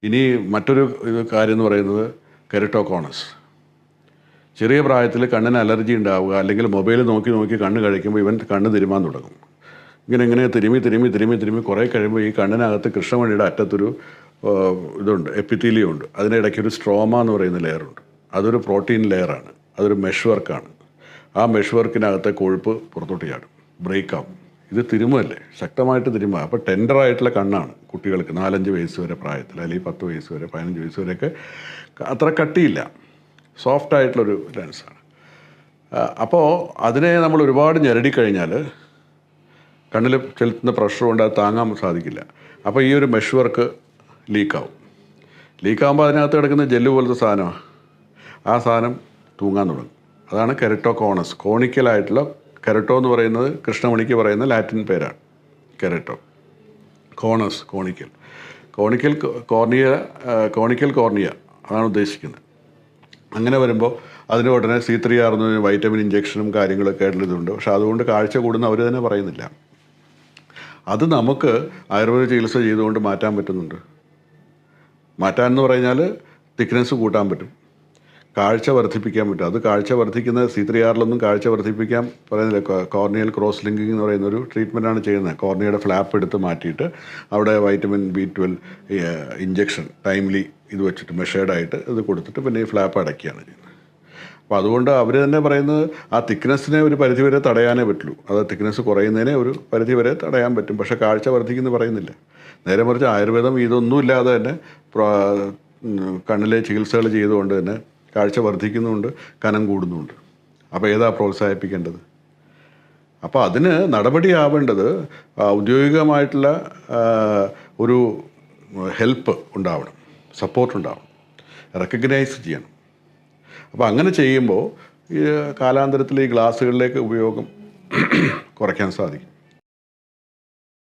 ഇനി മറ്റൊരു കാര്യം എന്ന് പറയുന്നത് കെരട്ടോകോണസ്. ചെറിയ പ്രായത്തിൽ കണ്ണിന് അലർജി ഉണ്ടാവുക, അല്ലെങ്കിൽ മൊബൈൽ നോക്കി നോക്കി കണ്ണ് കഴിക്കുമ്പോൾ ഇവൻ കണ്ണ് തിരുമാൻ തുടങ്ങും. ഇങ്ങനെ തിരുമി കുറേ കഴിയുമ്പോൾ ഈ കണ്ണിനകത്ത് കൃഷ്ണമണിയുടെ അറ്റത്തൊരു ഇതുണ്ട്, എപ്പിത്തീലിയം ഉണ്ട്. അതിനിടയ്ക്കൊരു സ്ട്രോമ എന്ന് പറയുന്ന ലെയറുണ്ട്. അതൊരു പ്രോട്ടീൻ ലെയറാണ്, അതൊരു മെഷ് വർക്കാണ്. ആ മെഷ് വർക്കിനകത്തെ കൊഴുപ്പ് പുറത്തോട്ട് ചാടും, ബ്രേക്കാവും. ഇത് തിരുമല്ലേ, ശക്തമായിട്ട് തിരുമുക. അപ്പോൾ ടെൻഡറായിട്ടുള്ള കണ്ണാണ് കുട്ടികൾക്ക് 4-5 വയസ്സ് വരെ പ്രായത്തിൽ, അല്ലെങ്കിൽ 10 വയസ്സ് വരെ 15 വയസ്സ് വരെയൊക്കെ അത്ര കട്ടിയില്ല, സോഫ്റ്റായിട്ടുള്ളൊരു ലെൻസാണ്. അപ്പോൾ അതിനെ നമ്മൾ ഒരുപാട് ഞെരടിക്കഴിഞ്ഞാൽ കണ്ണിൽ ചെലുത്തുന്ന പ്രഷർ കൊണ്ട് അത് താങ്ങാൻ സാധിക്കില്ല. അപ്പോൾ ഈ ഒരു മെഷ് വർക്ക് ലീക്കാവും. ലീക്കാകുമ്പോൾ അതിനകത്ത് കിടക്കുന്ന ജെല്ല് പോലത്തെ സാധനമാണ്. ആ സാധനം തൂങ്ങാൻ തുടങ്ങും. അതാണ് കെരട്ടോകോണസ്. കോണിക്കലായിട്ടുള്ള, കെരട്ടോ എന്ന് പറയുന്നത് കൃഷ്ണമണിക്ക് പറയുന്ന ലാറ്റിൻ പേരാണ് കെരട്ടോ. കോണസ് കോണിക്കൽ കോർണിയ അതാണ് ഉദ്ദേശിക്കുന്നത്. അങ്ങനെ വരുമ്പോൾ അതിന് ഉടനെ C3R എന്ന് വൈറ്റമിൻ ഇഞ്ചക്ഷനും കാര്യങ്ങളൊക്കെ ആയിട്ടുള്ള ഇതുണ്ട്. പക്ഷെ അതുകൊണ്ട് കാഴ്ച കൂടുന്ന അവർ തന്നെ പറയുന്നില്ല. അത് നമുക്ക് ആയുർവേദ ചികിത്സ ചെയ്തുകൊണ്ട് മാറ്റാൻ പറ്റുന്നുണ്ട്. മാറ്റാനെന്ന് പറഞ്ഞാൽ തിക്നെസ് കൂട്ടാൻ പറ്റും, കാഴ്ച വർദ്ധിപ്പിക്കാൻ പറ്റും. അത് കാഴ്ച വർദ്ധിക്കുന്ന C3Rലൊന്നും കാഴ്ച വർദ്ധിപ്പിക്കാൻ പറയുന്നില്ല. കോർണിയൽ ക്രോസ് ലിങ്കിങ് എന്ന് പറയുന്നൊരു ട്രീറ്റ്മെൻറ്റാണ് ചെയ്യുന്നത്. കോർണിയയുടെ ഫ്ലാപ്പ് എടുത്ത് മാറ്റിയിട്ട് അവിടെ വൈറ്റമിൻ B12 ഇഞ്ചക്ഷൻ ടൈംലി ഇത് വെച്ചിട്ട് മെഷേർഡായിട്ട് ഇത് കൊടുത്തിട്ട് പിന്നെ ഈ ഫ്ലാപ്പ് അടയ്ക്കുകയാണ് ചെയ്യുന്നത്. അപ്പോൾ അതുകൊണ്ട് അവർ തന്നെ പറയുന്നത് ആ തിക്നെസ്സിനെ ഒരു പരിധിവരെ തടയാനേ പറ്റുള്ളൂ. അത് തിക്നെസ് കുറയുന്നതിനെ ഒരു പരിധിവരെ തടയാൻ പറ്റും, പക്ഷേ കാഴ്ച വർദ്ധിക്കുന്നു പറയുന്നില്ല. നേരെ മറിച്ച് ആയുർവേദം ഇതൊന്നുമില്ലാതെ തന്നെ കണ്ണിലെ ചികിത്സകൾ ചെയ്തുകൊണ്ട് തന്നെ കാഴ്ച വർദ്ധിക്കുന്നുമുണ്ട്, കനം കൂടുന്നുമുണ്ട്. അപ്പോൾ ഏതാ പ്രോത്സാഹിപ്പിക്കേണ്ടത്? അപ്പോൾ അതിന് നടപടിയാവേണ്ടത് ഔദ്യോഗികമായിട്ടുള്ള ഒരു ഹെൽപ്പ് ഉണ്ടാവണം, സപ്പോർട്ട് ഉണ്ടാവണം, റെക്കഗ്നൈസ് ചെയ്യണം. അപ്പോൾ അങ്ങനെ ചെയ്യുമ്പോൾ ഈ കാലാന്തരത്തിൽ ഈ ഗ്ലാസ്സുകളിലേക്ക് ഉപയോഗം കുറയ്ക്കാൻ സാധിക്കും.